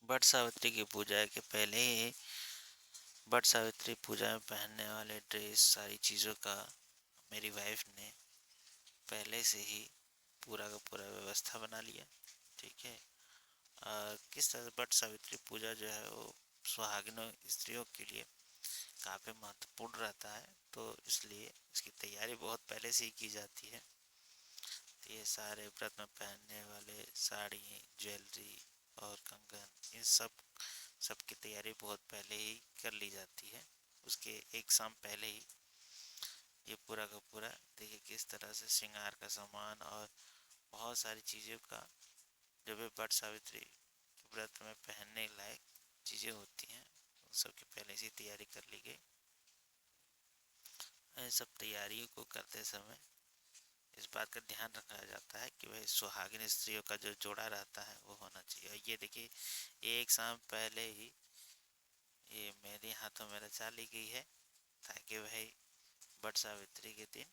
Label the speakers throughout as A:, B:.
A: वट सावित्री की पूजा के पहले ही वट सावित्री पूजा में पहनने वाले ड्रेस सारी चीज़ों का मेरी वाइफ ने पहले से ही पूरा का पूरा व्यवस्था बना लिया। ठीक है। किस तरह वट सावित्री पूजा जो है वो सुहागिनों स्त्रियों के लिए काफ़ी महत्वपूर्ण रहता है, तो इसलिए इसकी तैयारी बहुत पहले से ही की जाती है। तो ये सारे व्रत में पहनने वाले साड़ी, ज्वेलरी और कंगन, इन सब की तैयारी बहुत पहले ही कर ली जाती है। उसके एक शाम पहले ही ये पूरा का पूरा देखिए किस तरह से श्रृंगार का सामान और बहुत सारी चीज़ों का जो भी वट सावित्री के व्रत में पहनने लायक चीज़ें होती हैं उन सब की पहले से तैयारी कर ली गई। इन सब तैयारियों को करते समय इस बात का ध्यान रखा जाता है कि भाई सुहागिन स्त्रियों का जो जोड़ा रहता है वो होना चाहिए। और ये देखिए एक शाम पहले ही ये मेरे हाथों में रचा ली गई है ताकि भाई वट सावित्री के दिन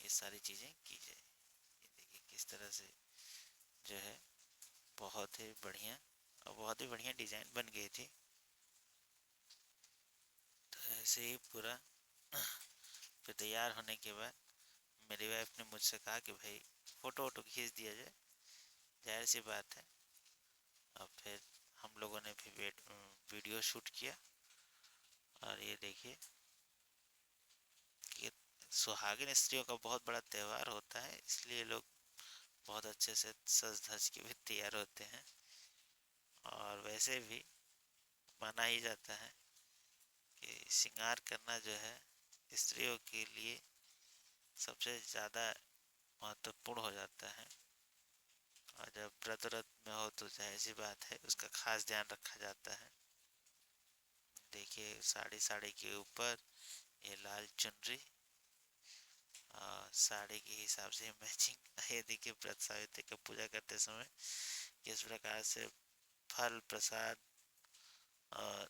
A: ये सारी चीज़ें की जाए। ये देखिए किस तरह से जो है बहुत ही बढ़िया और बहुत ही बढ़िया डिज़ाइन बन गई थी। तो ऐसे ही पूरा फिर तैयार होने के बाद मेरी वाइफ ने मुझसे कहा कि भाई फ़ोटो वोटो खींच दिया जाए। जाहिर सी बात है। और फिर हम लोगों ने भी वीडियो शूट किया। और ये देखिए कि सुहागिन स्त्रियों का बहुत बड़ा त्यौहार होता है, इसलिए लोग बहुत अच्छे से सज धज के भी तैयार होते हैं। और वैसे भी माना ही जाता है कि श्रृंगार करना जो है स्त्रियों के लिए सबसे ज़्यादा महत्वपूर्ण हो जाता है। और जब व्रत में हो तो जाहिर सी बात है उसका खास ध्यान रखा जाता है। देखिए साड़ी के ऊपर ये लाल चुनरी साड़ी के हिसाब से मैचिंग। ये देखिए व्रत सावित्री का पूजा करते समय किस प्रकार से फल प्रसाद और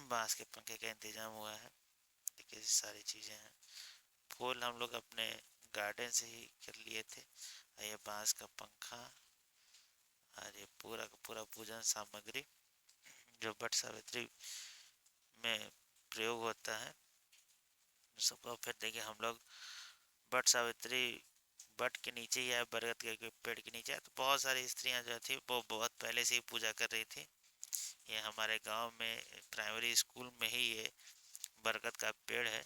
A: बांस के पंखे का इंतजाम हुआ है। देखिए सारी चीज़ें हैं। फूल हम लोग अपने गार्डन से ही कर लिए थे। ये बांस का पंखा और ये पूरा का पूरा पूजन सामग्री जो वट सावित्री में प्रयोग होता है सबको। फिर देखिए हम लोग वट सावित्री वट के नीचे ही है, बरगद के पेड़ के नीचे है, तो बहुत सारी स्त्रियां जो थी वो बहुत पहले से ही पूजा कर रही थी। ये हमारे गांव में प्राइमरी स्कूल में ही ये बरगद का पेड़ है।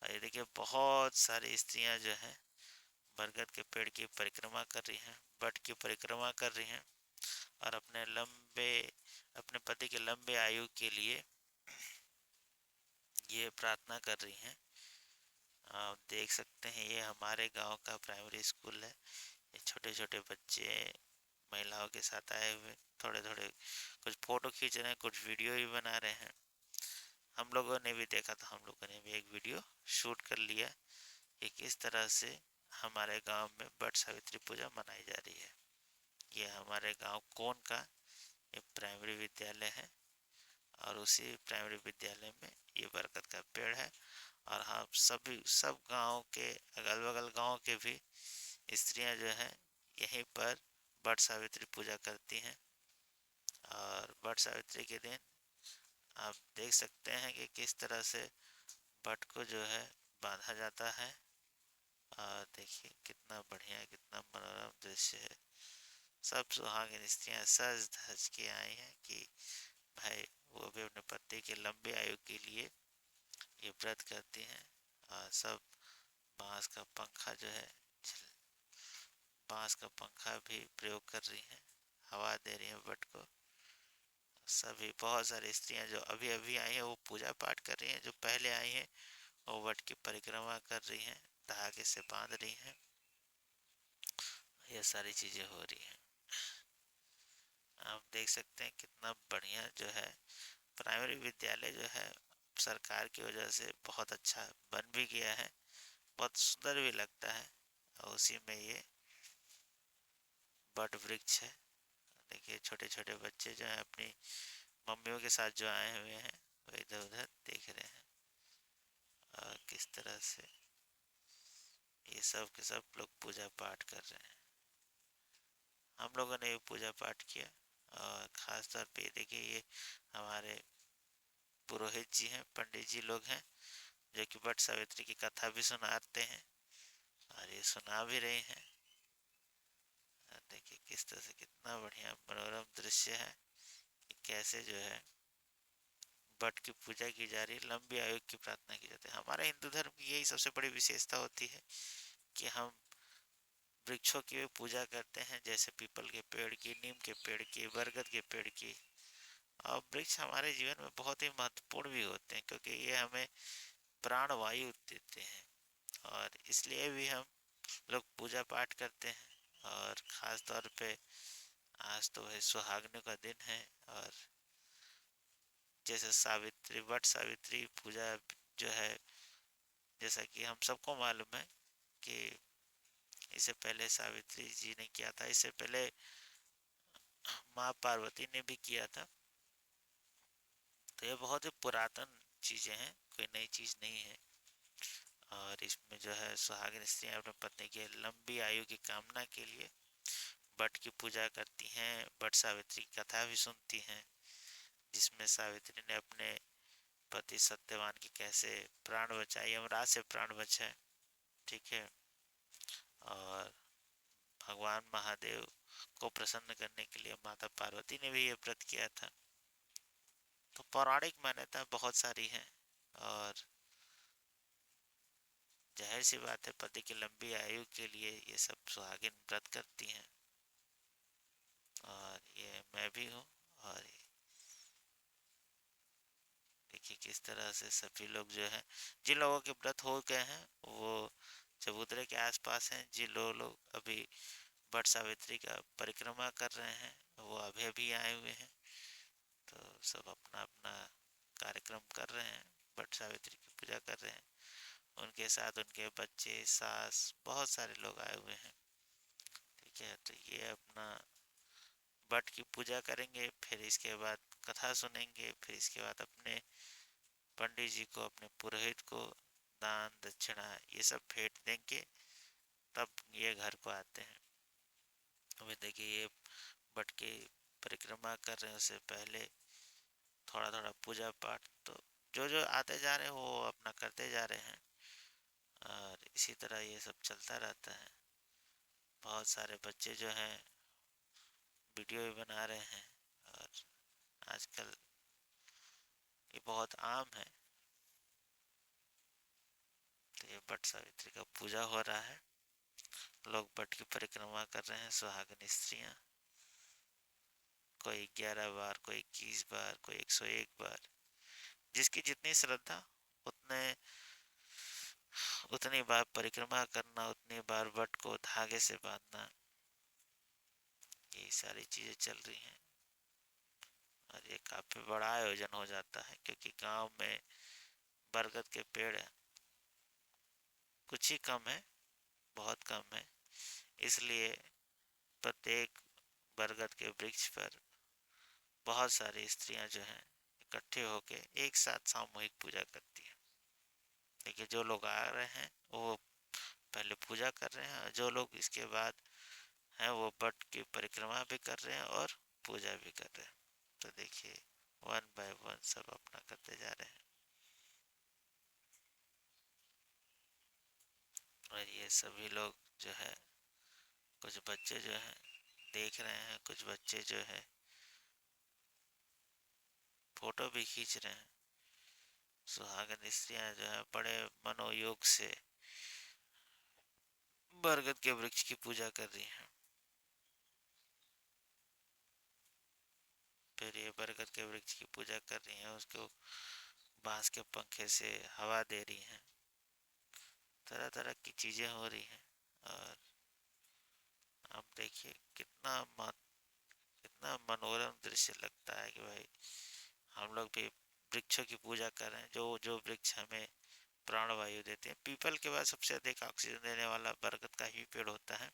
A: और ये देखिए बहुत सारी स्त्रियां जो हैं बरगद के पेड़ की परिक्रमा कर रही हैं, वट की परिक्रमा कर रही हैं और अपने पति के लंबे आयु के लिए ये प्रार्थना कर रही हैं। आप देख सकते हैं ये हमारे गांव का प्राइमरी स्कूल है। ये छोटे छोटे बच्चे महिलाओं के साथ आए हुए थोड़े थोड़े कुछ फोटो खींच रहे हैं, कुछ वीडियो भी बना रहे हैं। हम लोगों ने भी देखा तो हम लोगों ने भी एक वीडियो शूट कर लिया कि किस तरह से हमारे गांव में वट सावित्री पूजा मनाई जा रही है। ये हमारे गांव कोन का एक प्राइमरी विद्यालय है और उसी प्राइमरी विद्यालय में ये बरगद का पेड़ है। और हाँ सब गांव के अगल बगल गांव के भी स्त्रियां जो हैं यहीं पर वट सावित्री पूजा करती हैं। और वट सावित्री के दिन आप देख सकते हैं कि किस तरह से वट को जो है बांधा जाता है। और देखिए कितना बढ़िया कितना मनोरम दृश्य है। सब सुहागिन स्त्रियां सज धज के आई हैं कि भाई वो भी अपने पति के लंबे आयु के लिए ये व्रत करती हैं। और सब बांस का पंखा जो है बांस का पंखा भी प्रयोग कर रही हैं, हवा दे रही हैं वट को। सभी बहुत सारी स्त्रियां जो अभी अभी आई हैं वो पूजा पाठ कर रही हैं, जो पहले आई हैं वो वट की परिक्रमा कर रही हैं, धागे से बांध रही हैं। ये सारी चीजें हो रही हैं। आप देख सकते हैं कितना बढ़िया जो है प्राइमरी विद्यालय जो है सरकार की वजह से बहुत अच्छा बन भी गया है, बहुत सुंदर भी लगता है। और उसी में ये वट वृक्ष है। देखिए छोटे छोटे बच्चे जो हैं अपनी मम्मियों के साथ जो आए हुए हैं वो इधर उधर देख रहे हैं। और किस तरह से ये सब के सब लोग पूजा पाठ कर रहे हैं। हम लोगों ने भी पूजा पाठ किया और ख़ास तौर पे देखिए ये हमारे पुरोहित जी हैं, पंडित जी लोग हैं, जो कि वट सावित्री की कथा भी सुनाते हैं और ये सुना भी रहे हैं। देखिए किस तरह से कितना बढ़िया मनोरम दृश्य है कि कैसे जो है वट की पूजा की जा रही है, लंबी आयु की प्रार्थना की जाती है। हमारे हिंदू धर्म की यही सबसे बड़ी विशेषता होती है कि हम वृक्षों की भी पूजा करते हैं, जैसे पीपल के पेड़ की, नीम के पेड़ की, बरगद के पेड़ की। और वृक्ष हमारे जीवन में बहुत ही महत्वपूर्ण भी होते हैं, क्योंकि ये हमें प्राण वायु देते हैं और इसलिए भी हम लोग पूजा पाठ करते हैं। और ख़ास तौर पे आज तो है सुहागनों का दिन है, और जैसे सावित्री, वट सावित्री पूजा जो है, जैसा कि हम सबको मालूम है कि इससे पहले सावित्री जी ने किया था, इससे पहले माँ पार्वती ने भी किया था। तो ये बहुत ही पुरातन चीजें हैं, कोई नई चीज नहीं है। और इसमें जो है सुहागिन स्त्रियां अपने पत्नी की लंबी आयु की कामना के लिए वट की पूजा करती हैं, वट सावित्री की कथा भी सुनती हैं, जिसमें सावित्री ने अपने पति सत्यवान की कैसे प्राण बचाए, यमराज से प्राण बचाए। ठीक है। और भगवान महादेव को प्रसन्न करने के लिए माता पार्वती ने भी ये व्रत किया था। तो पौराणिक मान्यता बहुत सारी हैं, और जाहिर सी बात है पति की लंबी आयु के लिए ये सब सुहागिन व्रत करती हैं, और ये मैं भी हूँ। और देखिए किस तरह से सभी लोग जो है, जिन लोगों के व्रत हो गए हैं वो चबूतरे के आसपास हैं, जिन लोग अभी वट सावित्री का परिक्रमा कर रहे हैं वो अभी अभी आए हुए हैं। तो सब अपना अपना कार्यक्रम कर रहे हैं, वट सावित्री की पूजा कर रहे हैं। उनके साथ उनके बच्चे, सास, बहुत सारे लोग आए हुए हैं। ठीक है। तो ये अपना वट की पूजा करेंगे, फिर इसके बाद कथा सुनेंगे, फिर इसके बाद अपने पंडित जी को, अपने पुरोहित को दान दक्षिणा ये सब भेंट देंगे, तब ये घर को आते हैं। अभी देखिए ये वट की परिक्रमा कर रहे हैं, उससे पहले थोड़ा थोड़ा पूजा पाठ तो जो जो आते जा रहे हैं वो अपना करते जा रहे हैं, और इसी तरह ये सब चलता रहता है। बहुत सारे बच्चे जो हैं वीडियो भी बना रहे हैं, और आजकल ये बहुत आम है। तो ये वट सावित्री का पूजा हो रहा है, लोग वट की परिक्रमा कर रहे हैं, सुहागिन स्त्रियां, कोई 11 बार, कोई 21 बार, कोई 101 बार, जिसकी जितनी श्रद्धा उतने उतनी बार परिक्रमा करना, उतनी बार वट को धागे से बांधना, ये सारी चीजें चल रही हैं। और ये काफी बड़ा आयोजन हो जाता है, क्योंकि गांव में बरगद के पेड़ कुछ ही कम है, बहुत कम है, इसलिए प्रत्येक बरगद के वृक्ष पर बहुत सारी स्त्रियां जो हैं इकट्ठे होके एक साथ सामूहिक पूजा करती हैं। देखिए जो लोग आ रहे हैं वो पहले पूजा कर रहे हैं, और जो लोग इसके बाद हैं वो वट की परिक्रमा भी कर रहे हैं और पूजा भी कर रहे हैं। तो देखिए वन बाय वन सब अपना करते जा रहे हैं। और ये सभी लोग जो है, कुछ बच्चे जो हैं देख रहे हैं, कुछ बच्चे जो है फोटो भी खींच रहे हैं। सुहागन स्त्रियां जो है बड़े मनोयोग से बरगद के वृक्ष की पूजा कर रही हैं। फिर ये बरगद के वृक्ष की पूजा कर रही हैं, उसको बांस के पंखे से हवा दे रही हैं, तरह तरह की चीजें हो रही हैं। और आप देखिए कितना मनोरम दृश्य लगता है कि भाई हम लोग भी वृक्षों की पूजा कर रहे हैं, जो जो वृक्ष हमें प्राणवायु देते हैं। पीपल के बाद सबसे अधिक ऑक्सीजन देने वाला बरगद का ही पेड़ होता है।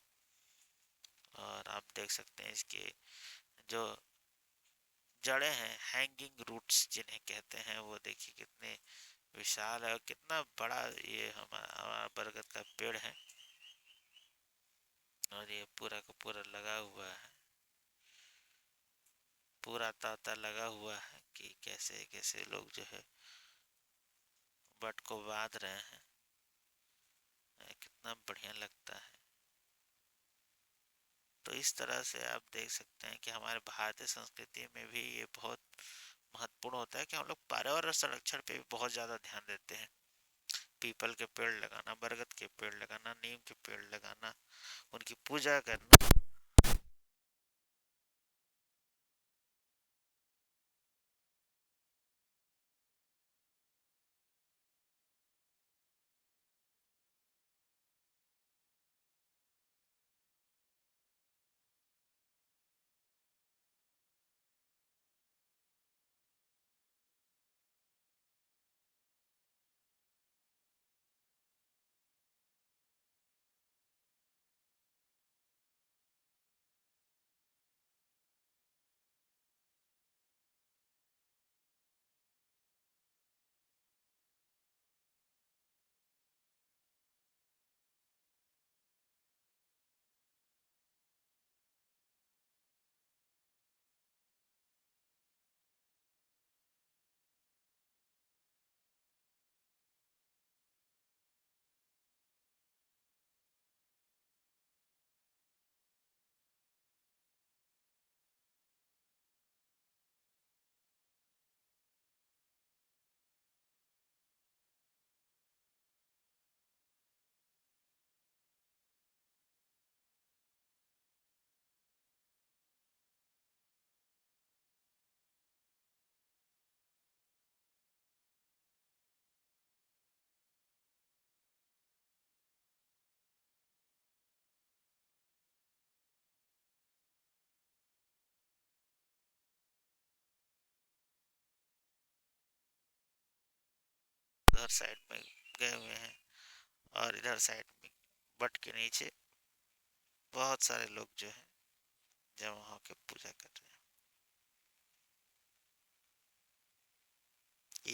A: और आप देख सकते हैं इसके जो जड़ें हैं, हैंगिंग रूट्स जिन्हें कहते हैं, वो देखिए कितने विशाल है और कितना बड़ा ये हमारा बरगद का पेड़ है। और ये पूरा का पूरा लगा हुआ है। पूरा तांता लगा हुआ है कि कैसे कैसे लोग जो है बट को बांध रहे हैं। कितना बढ़िया लगता है। तो इस तरह से आप देख सकते हैं कि हमारे भारतीय संस्कृति में भी ये बहुत महत्वपूर्ण होता है कि हम लोग पर्यावरण संरक्षण पे भी बहुत ज़्यादा ध्यान देते हैं। पीपल के पेड़ लगाना, बरगद के पेड़ लगाना, नीम के पेड़ लगाना, उनकी पूजा करना। उधर साइड में गए हुए हैं और इधर साइड में बट के नीचे बहुत सारे लोग जो है जमा होकर पूजा कर रहे हैं।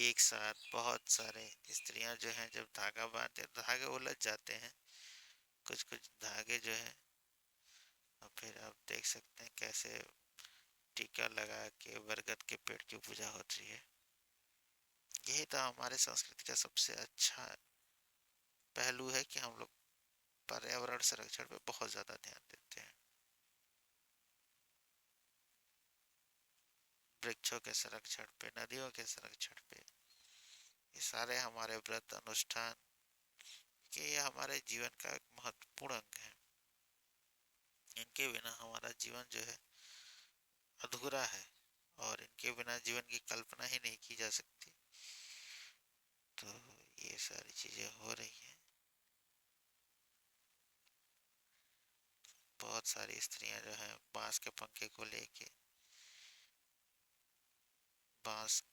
A: एक साथ बहुत सारे स्त्रियां जो हैं जब धागा बांधते हैं, धागे उलझ जाते हैं, कुछ कुछ धागे जो है। और फिर आप देख सकते हैं कैसे टीका लगा के बरगद के पेड़ की पूजा होती है। यही तो हमारे संस्कृति का सबसे अच्छा पहलू है कि हम लोग पर्यावरण संरक्षण पे बहुत ज्यादा ध्यान देते हैं। वृक्षों के संरक्षण पे, नदियों के संरक्षण पे, ये सारे हमारे व्रत अनुष्ठान के ये हमारे जीवन का एक महत्वपूर्ण अंग है। इनके बिना हमारा जीवन जो है अधूरा है और इनके बिना जीवन की कल्पना ही नहीं की जा सकती। तो ये सारी चीजें हो रही हैं। बहुत सारी स्त्रियां जो हैं बांस के पंखे को लेके, बांस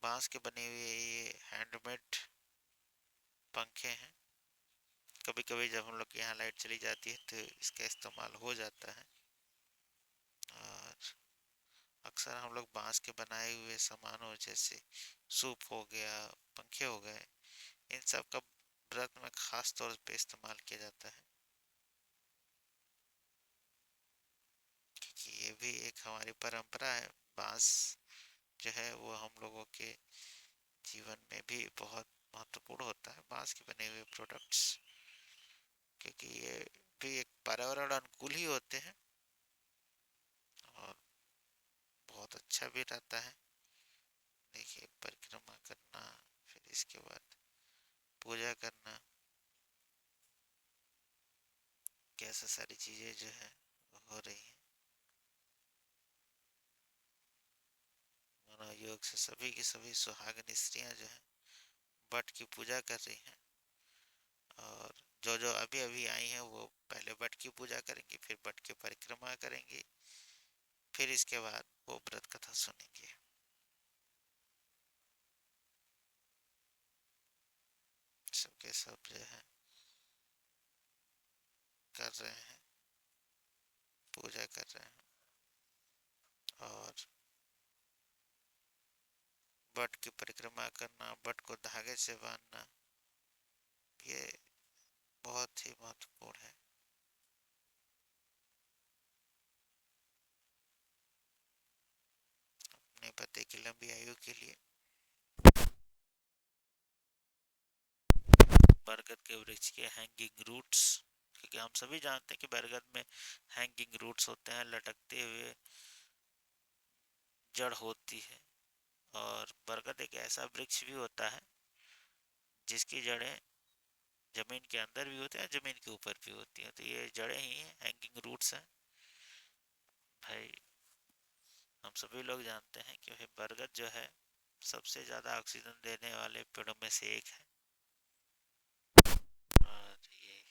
A: बांस के बने हुए ये हैंडमेड पंखे हैं। कभी कभी जब हम लोग के यहाँ लाइट चली जाती है तो इसका इस्तेमाल हो जाता है। और अक्सर हम लोग बांस के बनाए हुए सामानों जैसे सूप हो गया, पंखे हो गए, इन सब का व्रत में खास तौर पे इस्तेमाल किया जाता है। क्योंकि ये भी एक हमारी परंपरा है। बांस जो है वो हम लोगों के जीवन में भी बहुत महत्वपूर्ण होता है, बांस के बने हुए प्रोडक्ट्स, क्योंकि ये भी एक पर्यावरण अनुकूल ही होते हैं और बहुत अच्छा भी रहता है। देखिए परिक्रमा करना, फिर इसके बाद पूजा करना, कैसे सारी चीजें जो है हो रही हैं। मनोयोग से सभी की सभी सुहागिन स्त्रियां जो है बट की पूजा कर रही हैं। और जो जो अभी अभी आई हैं वो पहले बट की पूजा करेंगी, फिर बट की परिक्रमा करेंगी, फिर इसके बाद वो व्रत कथा सुनेंगे। सबके सब जो है कर रहे हैं, पूजा कर रहे हैं। और बट की परिक्रमा करना, बट को धागे से बांधना, ये बहुत ही महत्वपूर्ण है। पौधे की लंबी आयु के लिए। बरगद के वृक्ष के हैंगिंग रूट्स, क्योंकि हम सभी जानते हैं कि बरगद में हैंगिंग रूट्स होते हैं, लटकते हुए जड़ होती है। और बरगद एक ऐसा वृक्ष भी होता है जिसकी जड़ें जमीन के अंदर भी होती हैं, जमीन के ऊपर भी होती हैं। तो ये जड़ें ही हैंगिंग रूट्स हैं भाई। हम सभी लोग जानते हैं कि भाई बरगद जो है सबसे ज्यादा ऑक्सीजन देने वाले पेड़ों में से एक है। और ये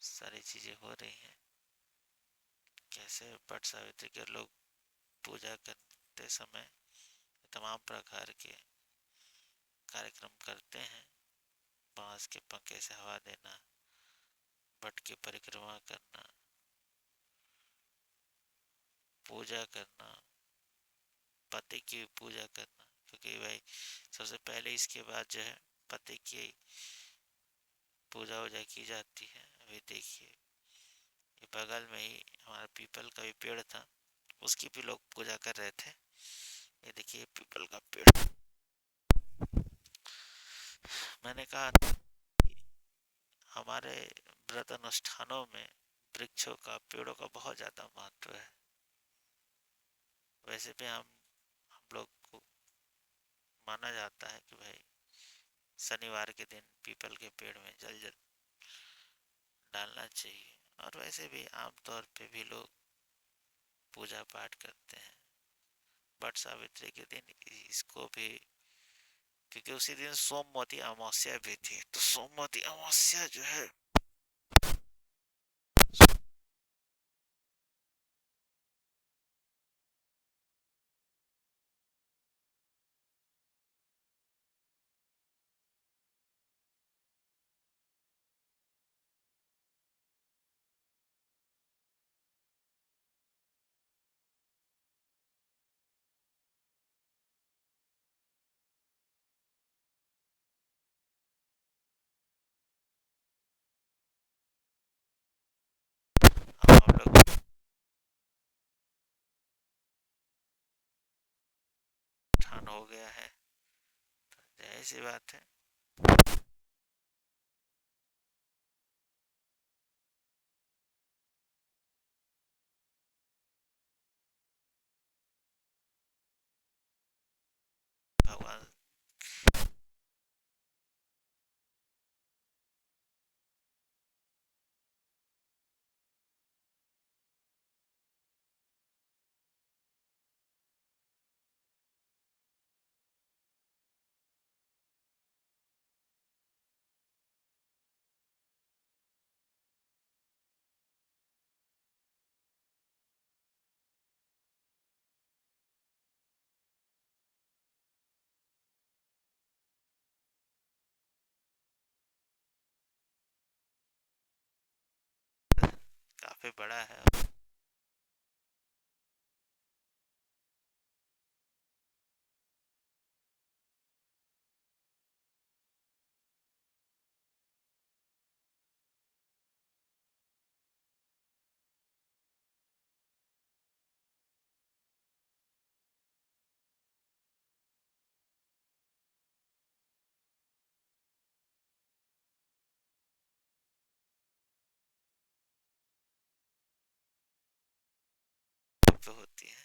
A: सारी चीजें हो रही हैं, कैसे वट सावित्री के लोग पूजा करते समय तमाम प्रकार के कार्यक्रम करते हैं। बांस के पंखे से हवा देना, वट की परिक्रमा करना, पूजा करना, पति की पूजा करना, क्योंकि भाई सबसे पहले इसके बाद जो है पति की पूजा वूजा की जाती है। अभी देखिए ये बगल में ही हमारा पीपल का भी पेड़ था, उसकी भी लोग पूजा कर रहे थे। ये देखिए पीपल का पेड़। मैंने कहा हमारे व्रत अनुष्ठानों में वृक्षों का, पेड़ों का बहुत ज्यादा महत्व है। वैसे भी हम लोग को माना जाता है कि भाई शनिवार के दिन पीपल के पेड़ में जल जल डालना चाहिए। और वैसे भी आमतौर पे भी लोग पूजा पाठ करते हैं वट सावित्री के दिन इसको भी, क्योंकि उसी दिन सोमवती अमावस्या भी थी। तो सोमवती अमावस्या जो है हम लोग ठान हो गया है, जय सी बात है। भगवान काफी बड़ा है। तो होती है।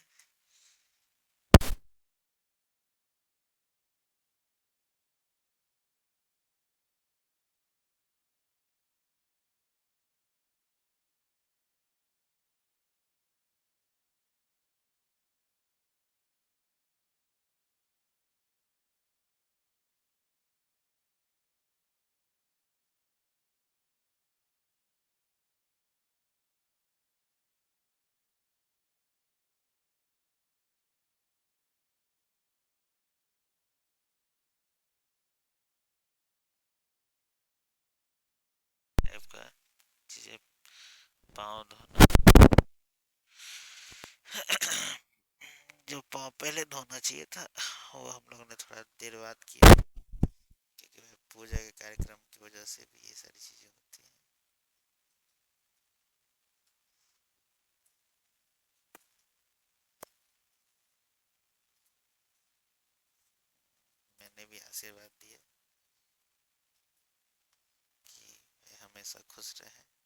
A: आपका चीजें पाँव धोना, जो पाँव पहले धोना चाहिए था वो हम लोगों ने थोड़ा देर बाद किया, क्योंकि पूजा के कार्यक्रम की वजह से भी ये सारी चीजें होती हैं। आशीर्वाद दिए कि वे हमेशा खुश रहें।